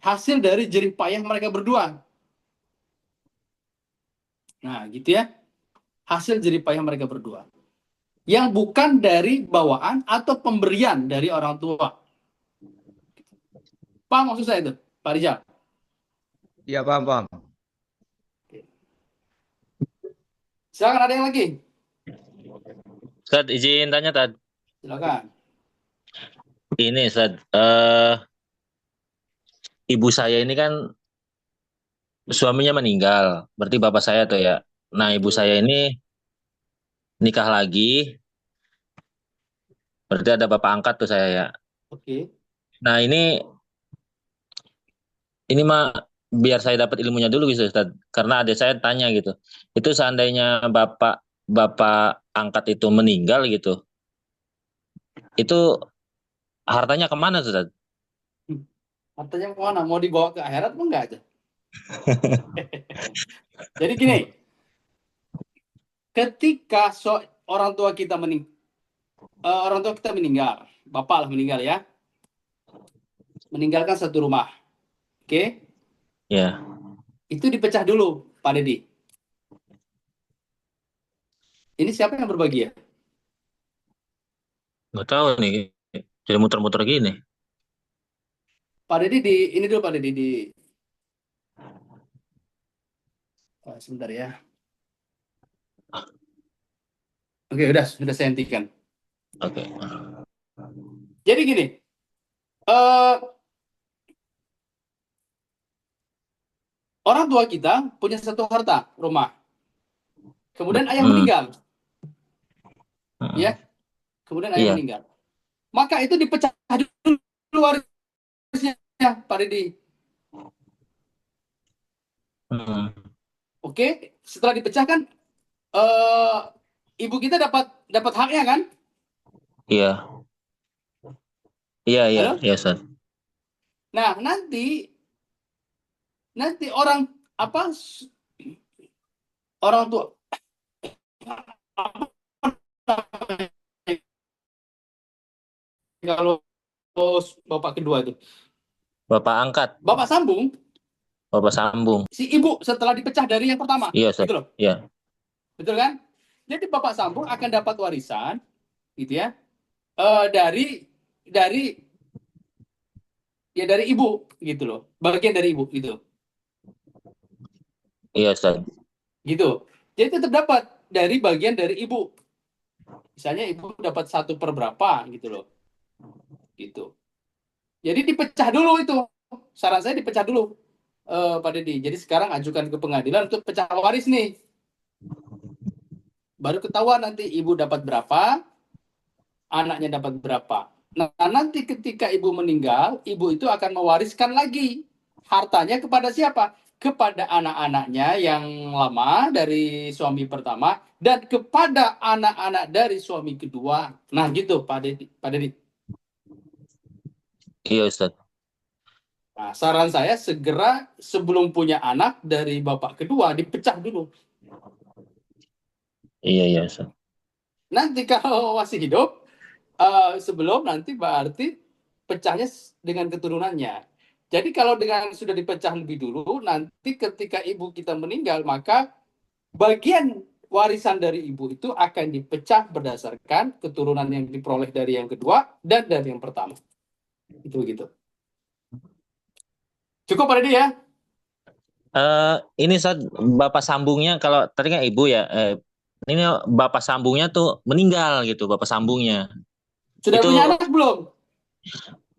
Hasil dari jerih payah mereka berdua. Nah, gitu ya. Hasil jerih payah mereka berdua. Yang bukan dari bawaan atau pemberian dari orang tua. Pak, maksud saya itu, Pak Rijal. Iya, paham, paham. Silakan, ada yang lagi? Ustad, izin tanya, Tad. Silakan. Ini, Ustad, ibu saya ini kan suaminya meninggal. Berarti bapak saya tuh ya. Nah, ibu saya ini nikah lagi. Berarti ada bapak angkat tuh saya ya. Oke. Nah, ini mah biar saya dapat ilmunya dulu gitu, Ustad. Karena adik saya tanya gitu. Itu seandainya bapak bapak angkat itu meninggal gitu. Itu hartanya kemana, Ustad? Artinya kemana? Mau dibawa ke akhirat apa enggak aja? Jadi gini, ketika orang tua kita meninggal, bapak lah meninggal ya, meninggalkan satu rumah, oke? Ya, Itu dipecah dulu, Pak Deddy. Ini siapa yang berbagi ya? nggak tahu nih. Jadi muter-muter gini. Pak Deddy ini dulu Pak Deddy sebentar ya. Oke, sudah saya hentikan. Oke. Jadi gini, eh, orang tua kita punya satu harta, rumah. Kemudian ayah Hmm. meninggal, Hmm. ya. Kemudian ayah Iya. meninggal. Maka itu dipecah dulu warisnya, Pak Deddy. Hmm. Oke, setelah dipecahkan, ibu kita dapat haknya kan? Iya. Iya, Halo? iya, Ustaz. Nah, nanti orang orang tua kalau bapak kedua itu, Bapak angkat, bapak sambung, Bapak sambung. si ibu setelah dipecah dari yang pertama, Iya, Ustaz. gitu loh, Iya. betul kan? Jadi bapak sambung akan dapat warisan, gitu ya, dari ibu, gitu loh, bagian dari ibu, gitu, Iya, Ustaz. gitu. Jadi tetap dapat dari bagian dari ibu. Misalnya ibu dapat 1/berapa, gitu loh, gitu. Jadi dipecah dulu itu. Saran saya dipecah dulu, Pak Deddy. Jadi sekarang ajukan ke pengadilan untuk pecah waris nih. Baru ketahuan nanti ibu dapat berapa, anaknya dapat berapa. Nah, nanti ketika ibu meninggal, ibu itu akan mewariskan lagi hartanya kepada siapa? Kepada anak-anaknya yang lama dari suami pertama dan kepada anak-anak dari suami kedua. Nah, gitu Pak Deddy. Iya, Ustaz. Nah, saran saya segera sebelum punya anak dari bapak kedua dipecah dulu. Iya, iya, Ustaz. Nanti kalau masih hidup, sebelum nanti berarti pecahnya dengan keturunannya. Jadi kalau dengan sudah dipecah lebih dulu, nanti ketika ibu kita meninggal, maka bagian warisan dari ibu itu akan dipecah berdasarkan keturunan yang diperoleh dari yang kedua dan dari yang pertama. Itu begitu. Cukup Pak Deddy ya? Ini Ustaz, Bapak sambungnya kalau tadi kan ibu ya, ini Bapak sambungnya tuh meninggal gitu, Bapak sambungnya. Sudah Itu punya anak belum?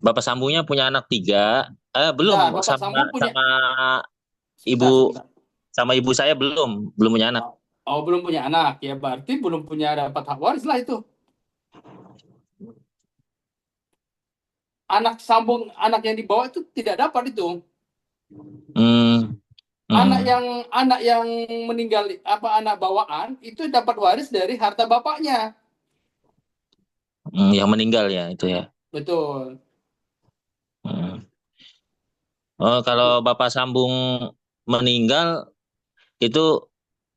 Bapak sambungnya punya anak 3. Bentar, Belum Bapak sambung punya. ibu Sebentar. sama ibu saya belum punya anak. Oh, belum punya anak. Ya berarti belum punya dapat hak waris lah itu. Anak sambung, anak yang dibawa itu tidak dapat itu. Hmm. Anak yang meninggal, anak bawaan itu dapat waris dari harta bapaknya. Yang meninggal ya itu ya. Betul. Hmm. Oh, kalau Bapak sambung meninggal itu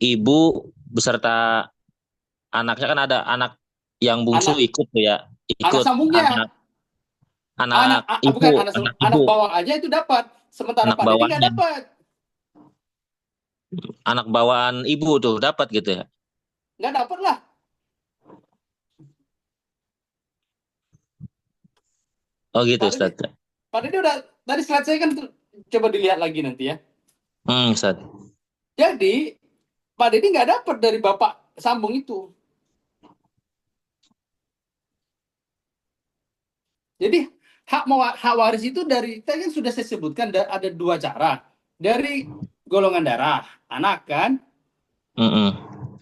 ibu beserta anaknya, kan ada anak yang bungsu Anak ikut tuh ya, anak ikut sambungnya, anak bukan ibu, anak ibu, bawang aja itu dapat. Sementara anak Pak Deddy nggak bawaannya, dapat. anak bawaan ibu tuh dapat gitu ya. Nggak dapat lah. Oh gitu, Pak Ustaz. Deddy udah, tadi slide saya kan coba dilihat lagi nanti ya. Ustaz. Jadi Pak Deddy nggak dapat dari bapak sambung itu. Jadi hak waris itu dari tadi kan sudah saya sebutkan ada dua cara. Dari golongan darah, anak kan, Mm-mm.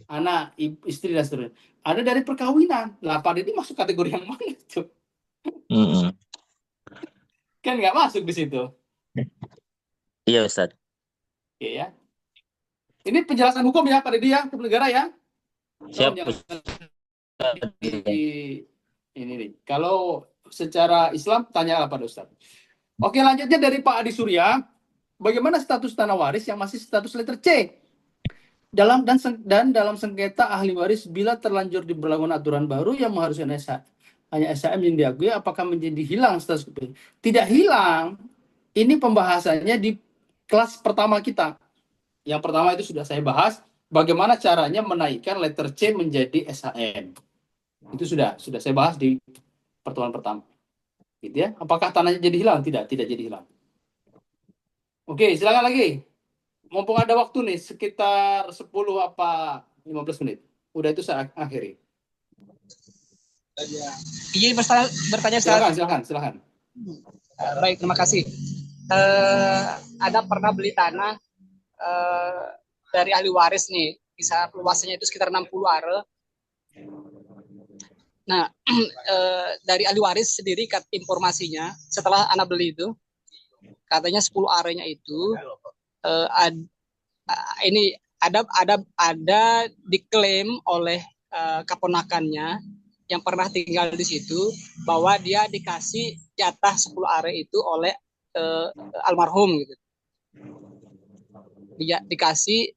anak, istri dan seterusnya. Ada dari perkawinan. Lah Pak Deddy masuk kategori yang mana itu? Mm-mm. Kan nggak masuk di situ. Iya Ustaz. Oke ya. Ini penjelasan hukum ya Pak Deddy ya, hukum negara ya. Siap. Tolong jangan ini nih. Kalau secara Islam tanya pada Ustaz. Oke, lanjutnya dari Pak Adi Surya. Bagaimana status tanah waris yang masih status letter C? Dalam sengketa ahli waris bila terlanjur diberlakukan aturan baru yang mengharuskan hanya SHM yang diakui, apakah menjadi hilang status kepemilikan? Tidak hilang. Ini pembahasannya di kelas pertama kita. Yang pertama itu sudah saya bahas bagaimana caranya menaikkan letter C menjadi SHM. Itu sudah saya bahas di pertemuan pertama. Gitu ya. Apakah tanahnya jadi hilang? Tidak jadi hilang. Oke, silakan lagi. Mumpung ada waktu nih, sekitar 10 apa 15 menit. Udah itu saya akhiri. Izin bertanya Ustaz. Silakan. Baik, terima kasih. Ada pernah beli tanah dari ahli waris nih, bisa luasnya itu sekitar 60 are. Nah, dari ahli waris sendiri informasinya setelah anak beli itu katanya 10 arenya itu ini ada diklaim oleh keponakannya yang pernah tinggal di situ bahwa dia dikasih jatah 10 are itu oleh almarhum gitu. Dia dikasih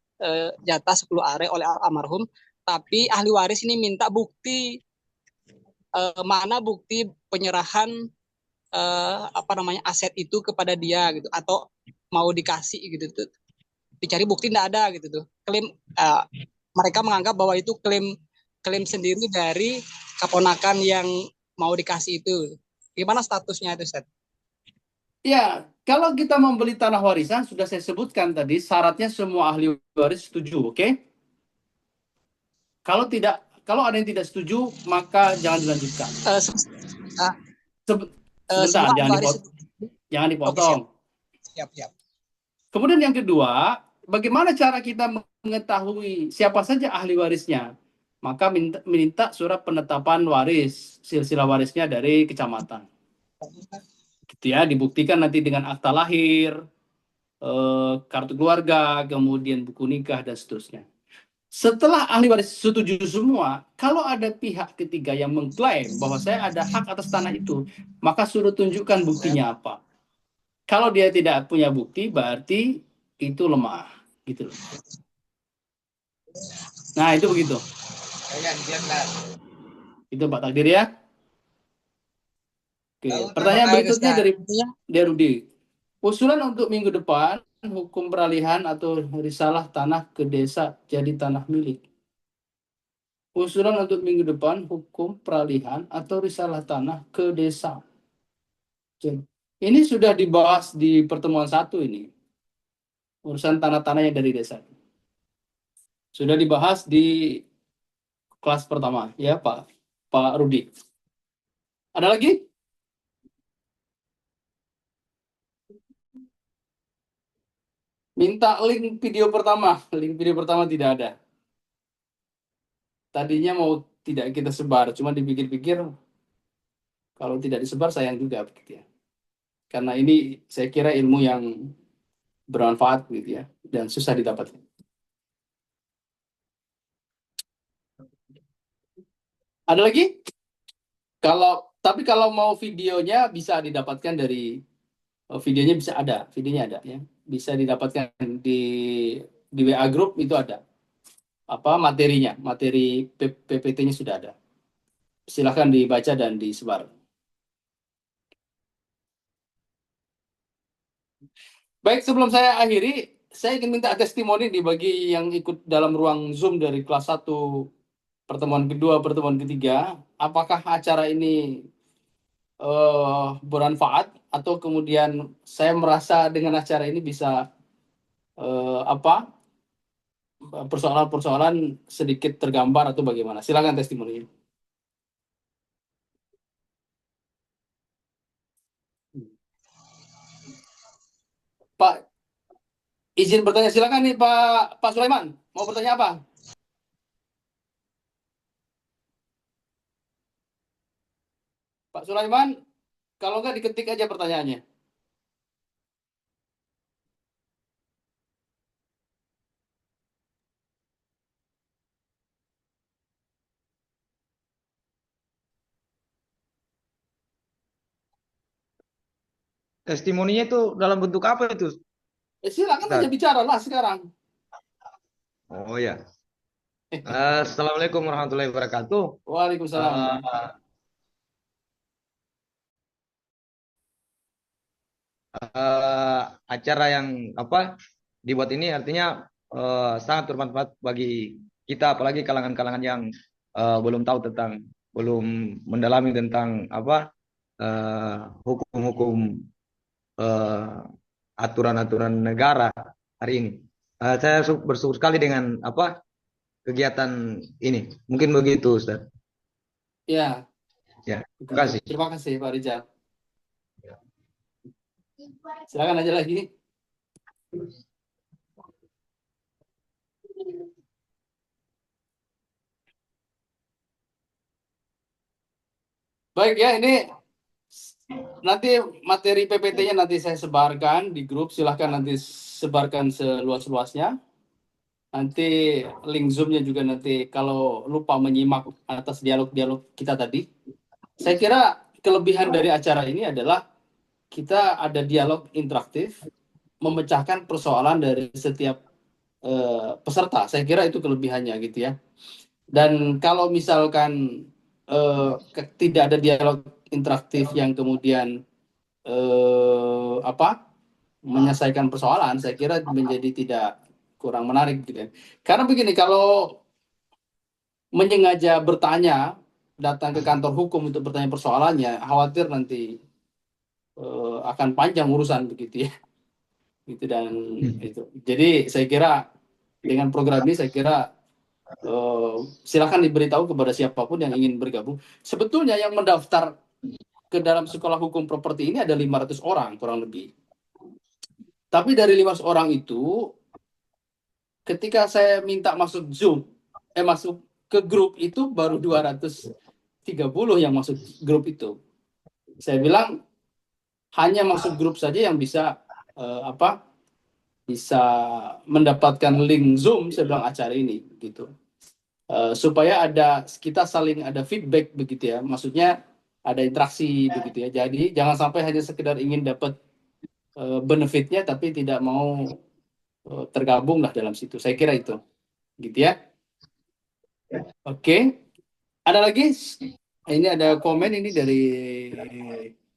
jatah 10 are oleh almarhum, tapi ahli waris ini minta bukti mana bukti penyerahan aset itu kepada dia gitu, atau mau dikasih gitu tuh. Dicari bukti tidak ada gitu tuh. Klaim mereka menganggap bahwa itu klaim sendiri dari keponakan yang mau dikasih itu. Gimana statusnya itu, Ustaz? Ya, kalau kita membeli tanah warisan sudah saya sebutkan tadi syaratnya semua ahli waris setuju, oke? Kalau ada yang tidak setuju maka jangan dilanjutkan. Sebentar, jangan dipotong. Siap. Kemudian yang kedua, bagaimana cara kita mengetahui siapa saja ahli warisnya? Maka minta surat penetapan waris, silsilah warisnya dari kecamatan. Gitu ya, dibuktikan nanti dengan akta lahir, kartu keluarga, kemudian buku nikah dan seterusnya. Setelah ahli waris setuju semua, kalau ada pihak ketiga yang mengklaim bahwa saya ada hak atas tanah itu, maka suruh tunjukkan buktinya apa. Kalau dia tidak punya bukti, berarti itu lemah, gitu loh. Nah, itu begitu. Itu Pak Takdir ya. Oke, pertanyaan berikutnya dari Rudi. Usulan untuk minggu depan, hukum peralihan atau risalah tanah ke desa jadi tanah milik. Usulan untuk minggu depan, hukum peralihan atau risalah tanah ke desa. Ini sudah dibahas di pertemuan 1 ini. Urusan tanah-tanah yang dari desa. Sudah dibahas di kelas pertama, ya Pak Rudi. Ada lagi? Minta link video pertama. Link video pertama tidak ada. Tadinya mau tidak kita sebar, cuma dipikir-pikir kalau tidak disebar sayang juga begitu ya. Karena ini saya kira ilmu yang bermanfaat gitu ya dan susah didapatkan. Ada lagi? Tapi kalau mau videonya bisa didapatkan dari videonya ada ya. Bisa didapatkan di WA group itu ada. Materinya, materi PPT-nya sudah ada. Silahkan dibaca dan disebar. Baik, sebelum saya akhiri, saya ingin minta testimoni bagi yang ikut dalam ruang Zoom dari kelas 1, pertemuan kedua, pertemuan ketiga. Apakah acara ini bermanfaat atau kemudian saya merasa dengan acara ini bisa apa persoalan-persoalan sedikit tergambar atau bagaimana? Silakan testimoni. Pak, izin bertanya, silakan nih Pak Sulaiman, mau bertanya apa? Pak Sulaiman, kalau nggak diketik aja pertanyaannya. Testimoninya itu dalam bentuk apa itu, Silakan aja Ustaz? bicara lah sekarang. Oh ya. Assalamualaikum warahmatullahi wabarakatuh. Waalaikumsalam. Eh, Acara yang apa dibuat ini artinya sangat bermanfaat bagi kita, apalagi kalangan-kalangan yang belum mendalami tentang apa hukum-hukum eh, aturan-aturan negara hari ini. Saya bersyukur sekali dengan apa kegiatan ini. Mungkin begitu, Ustaz. Ya, Ya, terima begitu. kasih. Terima kasih Pak Rizal. Silakan aja lagi. Baik ya, ini nanti materi PPT-nya nanti saya sebarkan di grup. Silahkan nanti sebarkan seluas-luasnya. Nanti link Zoom-nya juga nanti kalau lupa menyimak atas dialog-dialog kita tadi. Saya kira kelebihan dari acara ini adalah kita ada dialog interaktif, memecahkan persoalan dari setiap peserta. Saya kira itu kelebihannya gitu ya. Dan kalau misalkan tidak ada dialog interaktif yang kemudian menyelesaikan persoalan, saya kira menjadi tidak kurang menarik gitu ya. Karena begini, kalau menyengaja bertanya, datang ke kantor hukum untuk bertanya persoalannya, khawatir nanti akan panjang urusan begitu ya. Gitu dan itu. Jadi saya kira dengan program ini saya kira silakan diberitahu kepada siapapun yang ingin bergabung. Sebetulnya yang mendaftar ke dalam sekolah hukum properti ini ada 500 orang kurang lebih. Tapi dari 500 orang itu, ketika saya minta masuk Zoom, masuk ke grup itu baru 230 yang masuk grup itu. Saya bilang hanya masuk grup saja yang bisa bisa mendapatkan link Zoom sebelum acara ini gitu. Supaya kita saling ada feedback begitu ya. Maksudnya ada interaksi begitu ya. Jadi jangan sampai hanya sekedar ingin dapat benefitnya tapi tidak mau tergabung lah dalam situ. Saya kira itu. Gitu ya. Oke. Ada lagi? Ini ada komen ini dari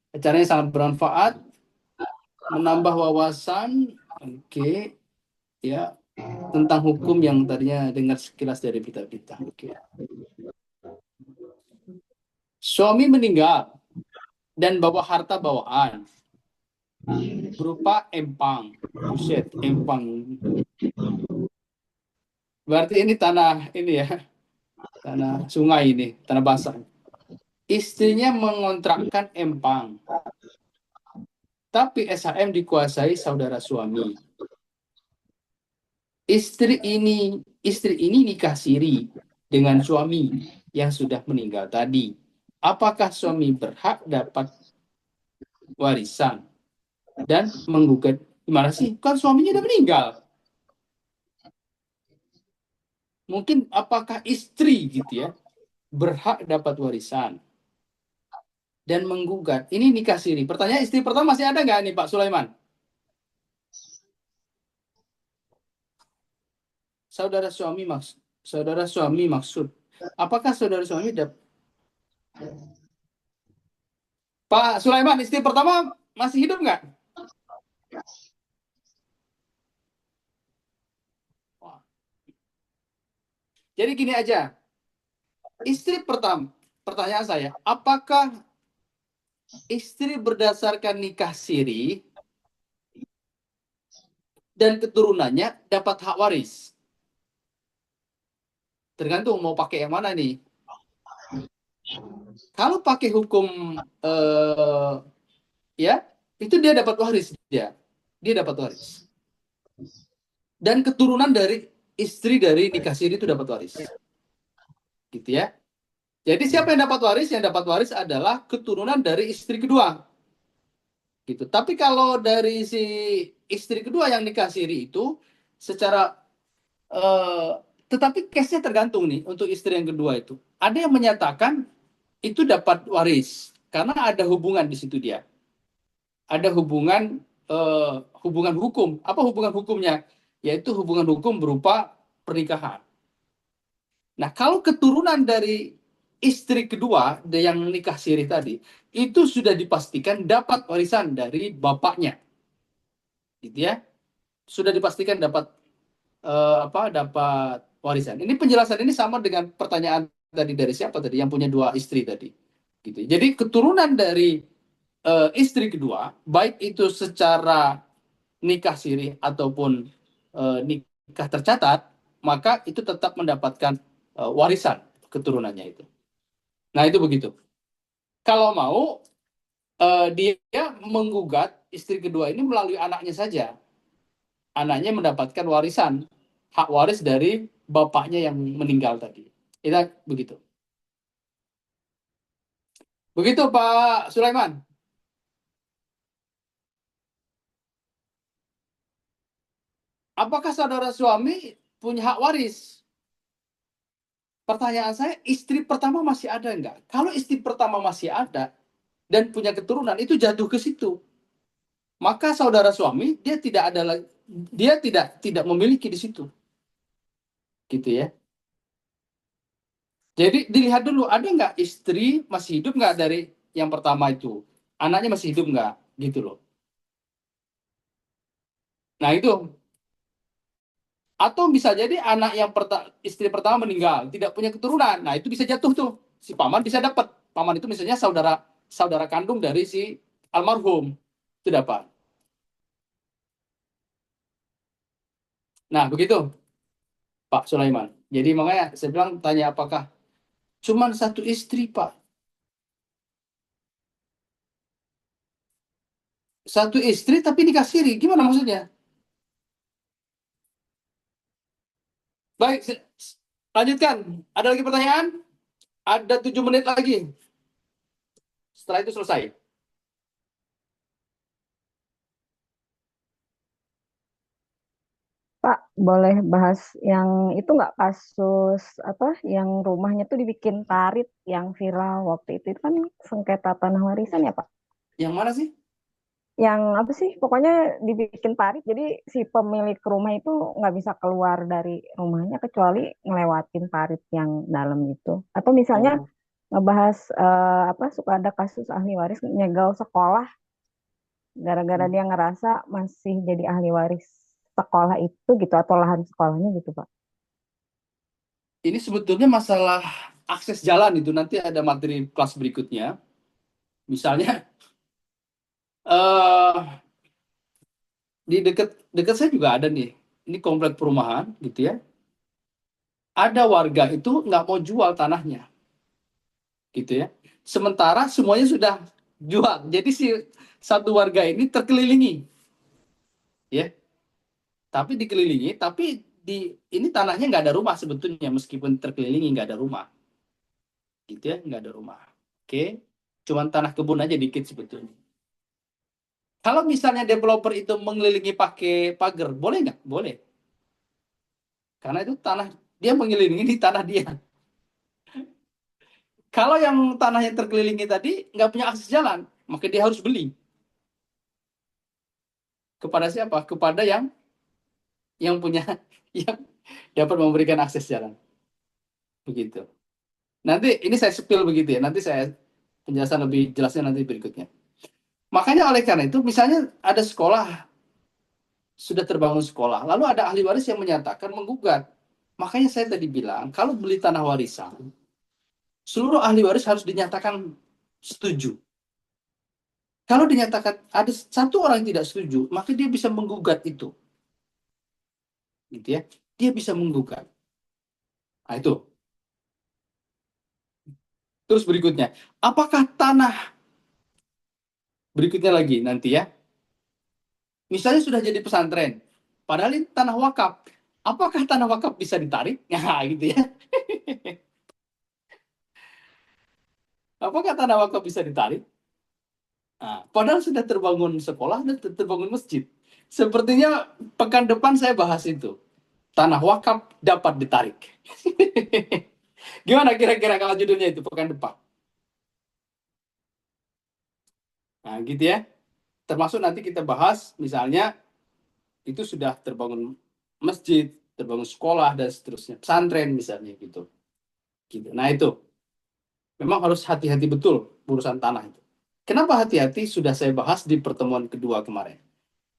acaranya sangat bermanfaat, menambah wawasan. Oke. Ya, tentang hukum yang tadinya dengar sekilas dari berita-berita. Oke. Suami meninggal dan bawa harta bawaan berupa empang. Buset, empang. Berarti ini tanah ini ya, tanah sungai ini, tanah basah. Istrinya mengontrakkan empang, tapi SHM dikuasai saudara suami. Istri ini nikah siri dengan suami yang sudah meninggal tadi. Apakah suami berhak dapat warisan dan menggugat? Gimana sih? Kan suaminya udah meninggal. Mungkin apakah istri gitu ya berhak dapat warisan dan menggugat? Ini nikah siri. Pertanyaan, istri pertama masih ada nggak nih Pak Sulaiman? Saudara suami maksud. Apakah saudara suami dapat? Pak Sulaiman, istri pertama masih hidup nggak? Jadi gini aja, istri pertama, pertanyaan saya, apakah istri berdasarkan nikah siri dan keturunannya dapat hak waris. Tergantung mau pakai yang mana nih. Kalau pakai hukum ya, itu dia dapat waris dia dapat waris. Dan keturunan dari istri dari nikah siri itu dapat waris. Gitu ya. Jadi siapa yang dapat waris? Yang dapat waris adalah keturunan dari istri kedua. Gitu. Tapi kalau dari si istri kedua yang nikah siri itu secara tetapi case-nya tergantung nih untuk istri yang kedua itu. Ada yang menyatakan itu dapat waris karena ada hubungan di situ dia. Ada hubungan hubungan hukum. Apa hubungan hukumnya? Yaitu hubungan hukum berupa pernikahan. Nah, kalau keturunan dari istri kedua yang nikah siri tadi, itu sudah dipastikan dapat warisan dari bapaknya. Gitu ya. Sudah dipastikan dapat dapat warisan. Ini penjelasan ini sama dengan pertanyaan tadi dari siapa tadi yang punya dua istri tadi. Gitu. Jadi keturunan dari istri kedua, baik itu secara nikah siri ataupun nikah tercatat, maka itu tetap mendapatkan warisan keturunannya itu. Nah, itu begitu. Kalau mau dia menggugat istri kedua ini melalui anaknya saja. Anaknya mendapatkan warisan, hak waris dari bapaknya yang meninggal tadi. Itu begitu. Begitu Pak Sulaiman. Apakah saudara suami punya hak waris? Pertanyaan saya, istri pertama masih ada enggak? Kalau istri pertama masih ada dan punya keturunan, itu jatuh ke situ. Maka saudara suami dia tidak ada lagi, dia tidak memiliki di situ. Gitu ya. Jadi dilihat dulu ada nggak istri masih hidup nggak dari yang pertama itu, anaknya masih hidup nggak, gitu loh. Nah itu, atau bisa jadi anak yang istri pertama meninggal tidak punya keturunan, nah itu bisa jatuh tuh, si paman bisa dapat. Paman itu misalnya saudara kandung dari si almarhum itu dapat. Nah begitu Pak Sulaiman. Jadi makanya saya bilang tanya apakah cuman satu istri Pak. Satu istri tapi nikah siri. Gimana maksudnya? Baik, lanjutkan. Ada lagi pertanyaan? Ada 7 menit lagi. Setelah itu selesai. Pak, boleh bahas yang itu nggak, kasus apa yang rumahnya tuh dibikin parit yang viral waktu itu kan sengketa tanah warisan ya Pak? Yang mana sih? Yang apa sih? Pokoknya dibikin parit jadi si pemilik rumah itu nggak bisa keluar dari rumahnya kecuali ngelewatin parit yang dalam itu. Atau misalnya Oh, ngebahas suka ada kasus ahli waris nyegel sekolah gara-gara dia ngerasa masih jadi ahli waris sekolah itu gitu atau lahan sekolahnya gitu Pak. ini sebetulnya masalah akses jalan itu nanti ada materi kelas berikutnya. Misalnya eh di dekat saya juga ada nih. Ini komplek perumahan gitu ya. Ada warga itu nggak mau jual tanahnya, gitu ya. Sementara semuanya sudah jual. Jadi si satu warga ini terkelilingi, ya. Tapi dikelilingi, tapi ini tanahnya nggak ada rumah sebetulnya, meskipun terkelilingi nggak ada rumah, gitu ya, nggak ada rumah. Oke, cuman tanah kebun aja dikit sebetulnya. Kalau misalnya developer itu mengelilingi pakai pagar, boleh nggak? Boleh. Karena itu tanah dia mengelilingi di tanah dia. Kalau yang tanahnya terkelilingi tadi nggak punya akses jalan, maka dia harus beli. Kepada siapa? Kepada yang punya yang dapat memberikan akses jalan. Begitu. Nanti ini saya spill begitu ya. Nanti saya penjelasan lebih jelasnya nanti berikutnya. Makanya oleh karena itu misalnya ada sekolah sudah terbangun sekolah, lalu ada ahli waris yang menyatakan menggugat. Makanya saya tadi bilang kalau beli tanah warisan, seluruh ahli waris harus dinyatakan setuju. Kalau dinyatakan ada satu orang yang tidak setuju, maka dia bisa menggugat itu. gitu ya, dia bisa menggugat. Nah, itu. Terus berikutnya, apakah tanah, berikutnya lagi nanti ya, misalnya sudah jadi pesantren, padahal ini tanah wakaf, apakah tanah wakaf bisa ditarik? Nah, gitu ya. Apakah tanah wakaf bisa ditarik? Nah, padahal sudah terbangun sekolah dan terbangun masjid. Sepertinya pekan depan saya bahas itu. Tanah wakaf dapat ditarik. Gimana kira-kira kalau judulnya itu pekan depan? Nah, gitu ya. Termasuk nanti kita bahas misalnya itu sudah terbangun masjid, terbangun sekolah dan seterusnya, pesantren misalnya gitu. Gitu. Nah, itu memang harus hati-hati betul urusan tanah itu. Kenapa hati-hati? Sudah saya bahas di pertemuan kedua kemarin.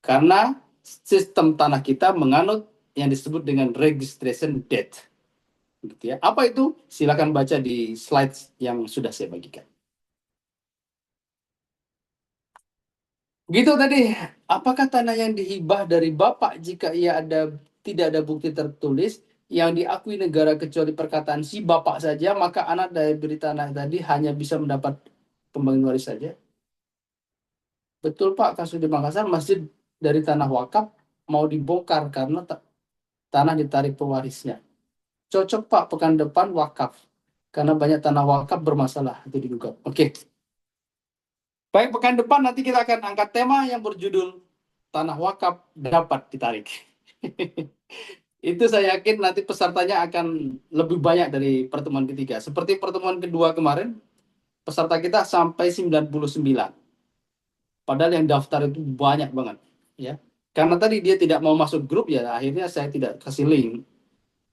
Karena sistem tanah kita menganut yang disebut dengan registration deed. Gitu ya. Apa itu? Silakan baca di slide yang sudah saya bagikan. Begitu tadi, apakah tanah yang dihibah dari Bapak jika tidak ada bukti tertulis yang diakui negara kecuali perkataan si Bapak saja, maka anak dari beri tanah tadi hanya bisa mendapat pembagian waris saja? Betul Pak, kasus di Makassar masjid dari tanah wakaf mau dibongkar karena tanah ditarik pewarisnya. Cocok Pak, pekan depan wakaf. Karena banyak tanah wakaf bermasalah, itu digugat. Oke. Baik, pekan depan nanti kita akan angkat tema yang berjudul Tanah Wakaf Dapat Ditarik. Itu saya yakin nanti pesertanya akan lebih banyak dari pertemuan ketiga. Seperti pertemuan kedua kemarin, peserta kita sampai 99. Padahal yang daftar itu banyak banget. Ya. Karena tadi dia tidak mau masuk grup, ya akhirnya saya tidak kasih link.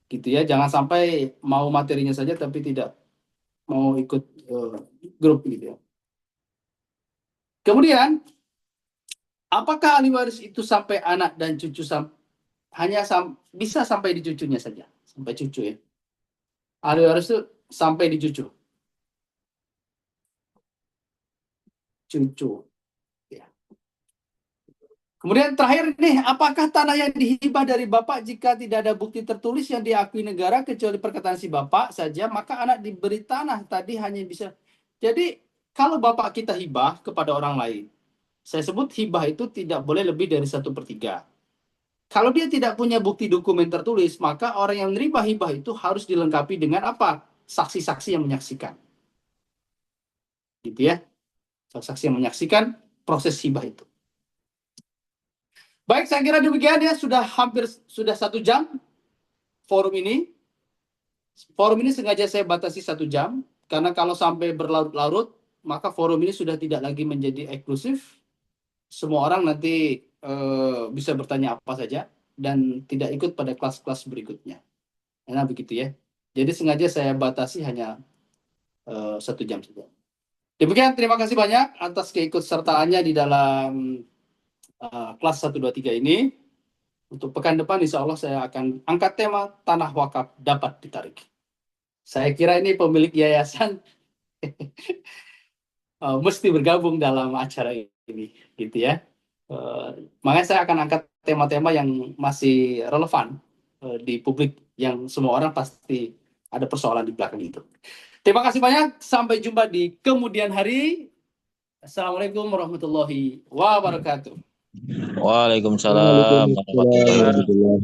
Gitu ya, jangan sampai mau materinya saja tapi tidak mau ikut grup gitu ya. Kemudian, apakah ahli waris itu sampai anak dan cucu bisa sampai di cucunya saja, sampai cucu ya. Ahli waris itu sampai di cucu. Ya. Kemudian terakhir nih, apakah tanah yang dihibah dari bapak jika tidak ada bukti tertulis yang diakui negara kecuali perkataan si bapak saja, maka anak diberi tanah tadi hanya bisa. Jadi kalau bapak kita hibah kepada orang lain, saya sebut hibah itu tidak boleh lebih dari 1/3. Kalau dia tidak punya bukti dokumen tertulis, maka orang yang menerima hibah itu harus dilengkapi dengan apa? Saksi-saksi yang menyaksikan. Gitu ya. Saksi yang menyaksikan proses hibah itu. Baik, saya kira demikian ya. Sudah 1 jam forum ini. Forum ini sengaja saya batasi 1 jam. Karena kalau sampai berlarut-larut, maka forum ini sudah tidak lagi menjadi eksklusif. Semua orang nanti bisa bertanya apa saja dan tidak ikut pada kelas-kelas berikutnya. Nah, begitu ya. Jadi sengaja saya batasi hanya 1 jam saja. Demikian, terima kasih banyak atas keikutsertaannya di dalam kelas 1, 2, 3 ini. Untuk pekan depan, insya Allah saya akan angkat tema tanah wakaf dapat ditarik. Saya kira ini pemilik yayasan mesti bergabung dalam acara ini, gitu ya. Makanya saya akan angkat tema-tema yang masih relevan di publik, yang semua orang pasti ada persoalan di belakang itu. Terima kasih banyak, sampai jumpa di kemudian hari. Assalamualaikum warahmatullahi wabarakatuh. Waalaikumsalam warahmatullahi wabarakatuh.